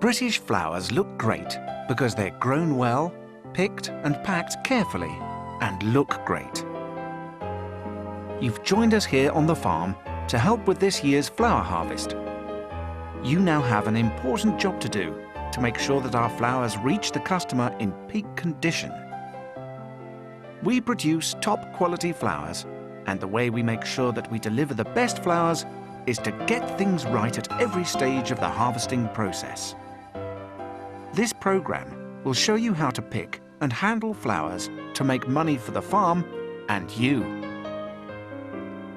British flowers look great because they're grown well, picked and packed carefully, and look great. You've joined us here on the farm to help with this year's flower harvest. You now have an important job to do to make sure that our flowers reach the customer in peak condition. We produce top quality flowers, and the way we make sure that we deliver the best flowers is to get things right at every stage of the harvesting process. This program will show you how to pick and handle flowers to make money for the farm and you.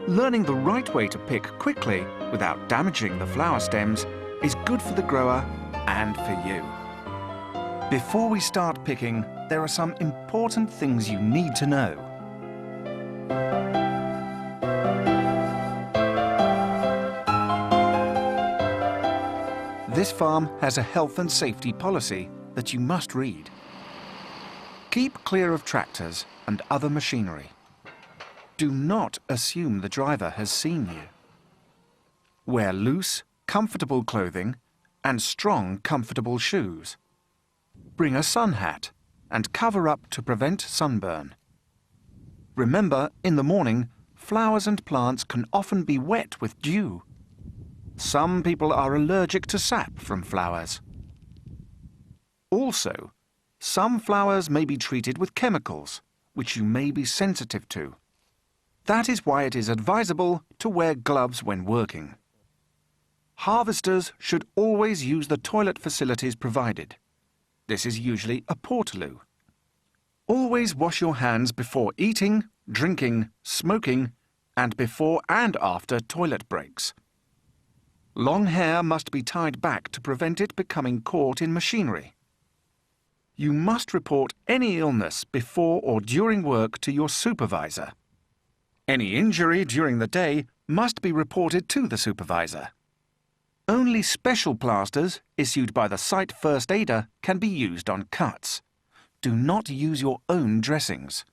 Learning the right way to pick quickly without damaging the flower stems is good for the grower and for you. Before we start picking, there are some important things you need to know. This farm has a health and safety policy that you must read. Keep clear of tractors and other machinery. Do not assume the driver has seen you. Wear loose, comfortable clothing and strong, comfortable shoes. Bring a sun hat and cover up to prevent sunburn. Remember, in the morning, flowers and plants can often be wet with dew. Some people are allergic to sap from flowers. Also, some flowers may be treated with chemicals, which you may be sensitive to. That is why it is advisable to wear gloves when working. Harvesters should always use the toilet facilities provided. This is usually a portaloo. Always wash your hands before eating, drinking, smoking, and before and after toilet breaks. Long hair must be tied back to prevent it becoming caught in machinery. You must report any illness before or during work to your supervisor. Any injury during the day must be reported to the supervisor. Only special plasters issued by the site first aider can be used on cuts. Do not use your own dressings.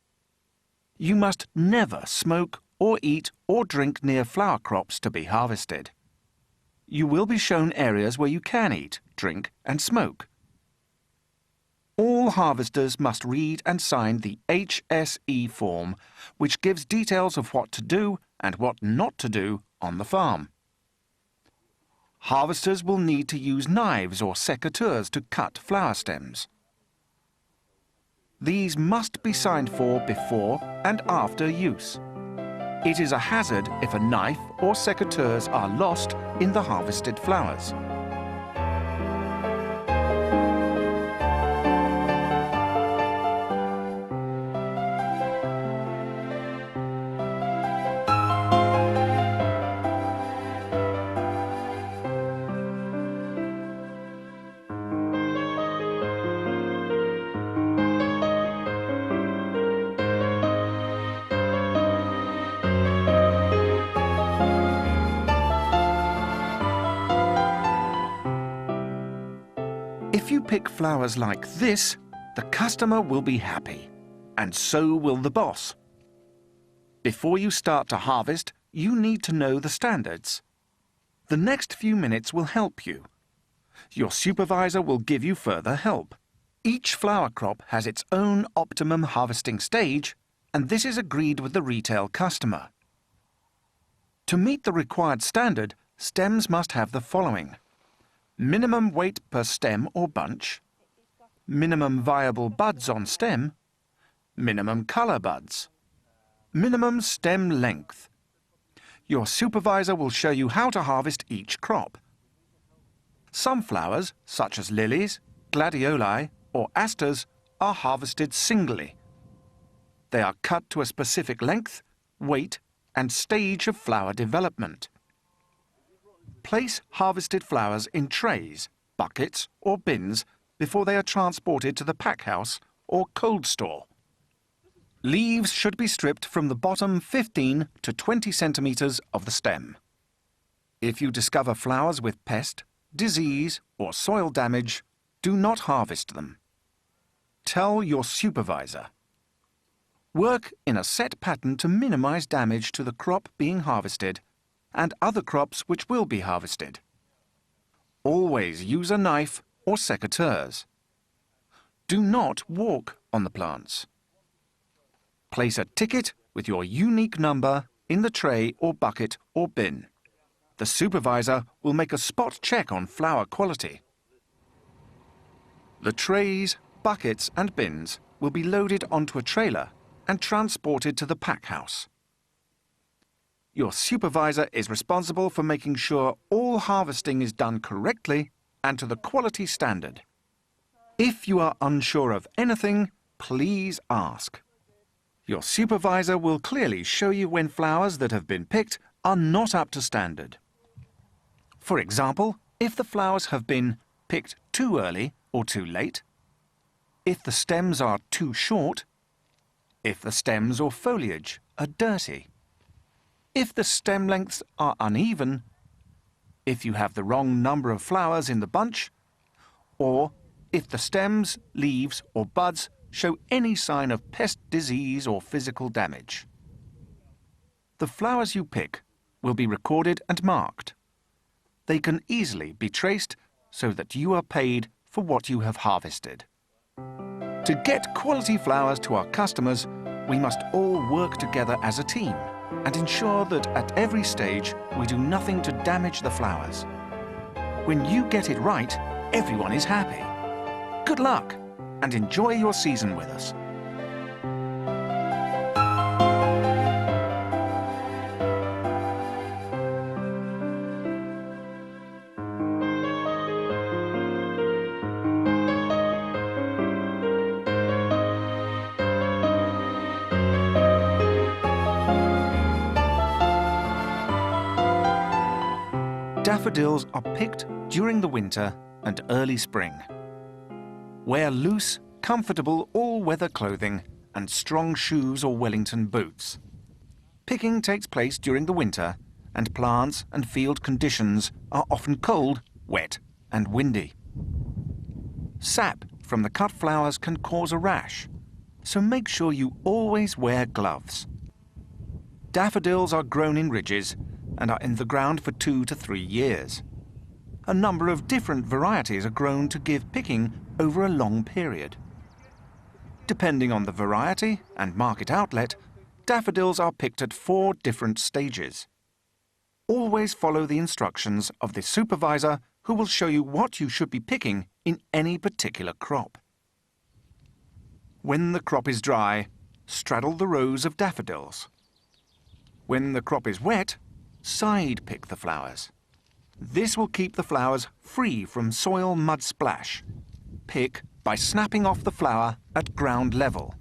You must never smoke or eat or drink near flower crops to be harvested. You will be shown areas where you can eat, drink and smoke. All harvesters must read and sign the HSE form, which gives details of what to do and what not to do on the farm. Harvesters will need to use knives or secateurs to cut flower stems. These must be signed for before and after use. It is a hazard if a knife or secateurs are lost in the harvested flowers. If you pick flowers like this, the customer will be happy, and so will the boss. Before you start to harvest, you need to know the standards. The next few minutes will help you. Your supervisor will give you further help. Each flower crop has its own optimum harvesting stage, and this is agreed with the retail customer. To meet the required standard, stems must have the following: minimum weight per stem or bunch, minimum viable buds on stem, minimum colour buds, minimum stem length. Your supervisor will show you how to harvest each crop. Some flowers, such as lilies, gladioli or asters, are harvested singly. They are cut to a specific length, weight and stage of flower development. Place harvested flowers in trays, buckets or bins before they are transported to the pack house or cold store. Leaves should be stripped from the bottom 15 to 20 centimetres of the stem. If you discover flowers with pest, disease or soil damage, do not harvest them. Tell your supervisor. Work in a set pattern to minimize damage to the crop being harvested and other crops which will be harvested. Always use a knife or secateurs. Do not walk on the plants. Place a ticket with your unique number in the tray or bucket or bin. The supervisor will make a spot check on flower quality. The trays, buckets and bins will be loaded onto a trailer and transported to the pack house. Your supervisor is responsible for making sure all harvesting is done correctly and to the quality standard. If you are unsure of anything, please ask. Your supervisor will clearly show you when flowers that have been picked are not up to standard. For example, if the flowers have been picked too early or too late, if the stems are too short, if the stems or foliage are dirty, if the stem lengths are uneven, if you have the wrong number of flowers in the bunch, or if the stems, leaves or buds show any sign of pest disease or physical damage. The flowers you pick will be recorded and marked. They can easily be traced so that you are paid for what you have harvested. To get quality flowers to our customers, we must all work together as a team and ensure that at every stage we do nothing to damage the flowers. When you get it right, everyone is happy. Good luck and enjoy your season with us. Daffodils are picked during the winter and early spring. Wear loose, comfortable all-weather clothing and strong shoes or Wellington boots. Picking takes place during the winter and plants and field conditions are often cold, wet and windy. Sap from the cut flowers can cause a rash, so make sure you always wear gloves. Daffodils are grown in ridges and are in the ground for 2 to 3 years. A number of different varieties are grown to give picking over a long period. Depending on the variety and market outlet, daffodils are picked at 4 different stages. Always follow the instructions of the supervisor who will show you what you should be picking in any particular crop. When the crop is dry, straddle the rows of daffodils. When the crop is wet, side pick the flowers. This will keep the flowers free from soil mud splash. Pick by snapping off the flower at ground level.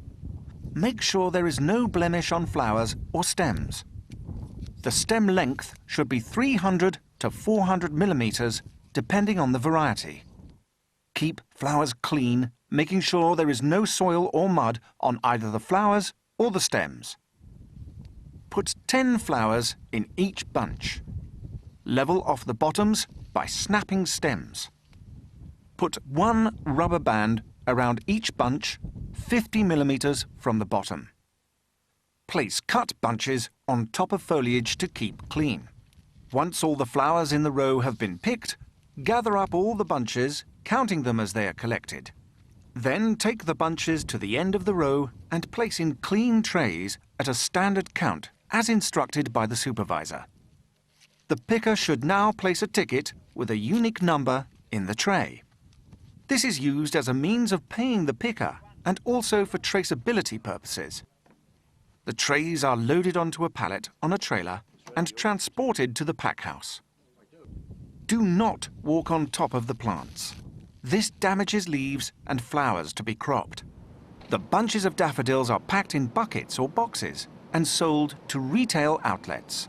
Make sure there is no blemish on flowers or stems. The stem length should be 300 to 400 millimeters, depending on the variety. Keep flowers clean, making sure there is no soil or mud on either the flowers or the stems. Put 10 flowers in each bunch. Level off the bottoms by snapping stems. Put 1 rubber band around each bunch 50 millimeters from the bottom. Place cut bunches on top of foliage to keep clean. Once all the flowers in the row have been picked, gather up all the bunches, counting them as they are collected. Then take the bunches to the end of the row and place in clean trays at a standard count, as instructed by the supervisor. The picker should now place a ticket with a unique number in the tray. This is used as a means of paying the picker and also for traceability purposes. The trays are loaded onto a pallet on a trailer and transported to the pack house. Do not walk on top of the plants. This damages leaves and flowers to be cropped. The bunches of daffodils are packed in buckets or boxes and sold to retail outlets.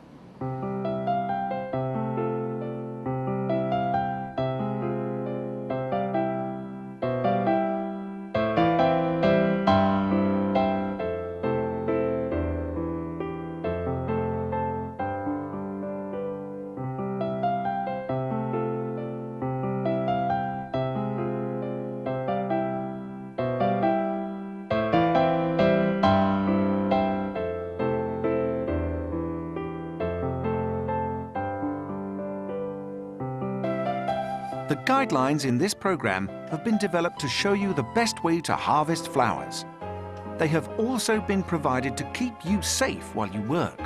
The guidelines in this program have been developed to show you the best way to harvest flowers. They have also been provided to keep you safe while you work.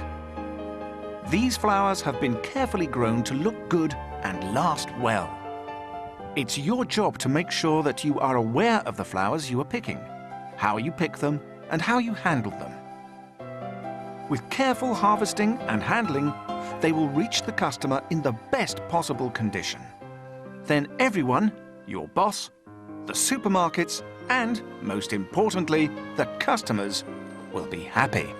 These flowers have been carefully grown to look good and last well. It's your job to make sure that you are aware of the flowers you are picking, how you pick them, and how you handle them. With careful harvesting and handling, they will reach the customer in the best possible condition. Then everyone, your boss, the supermarkets, and, most importantly, the customers, will be happy.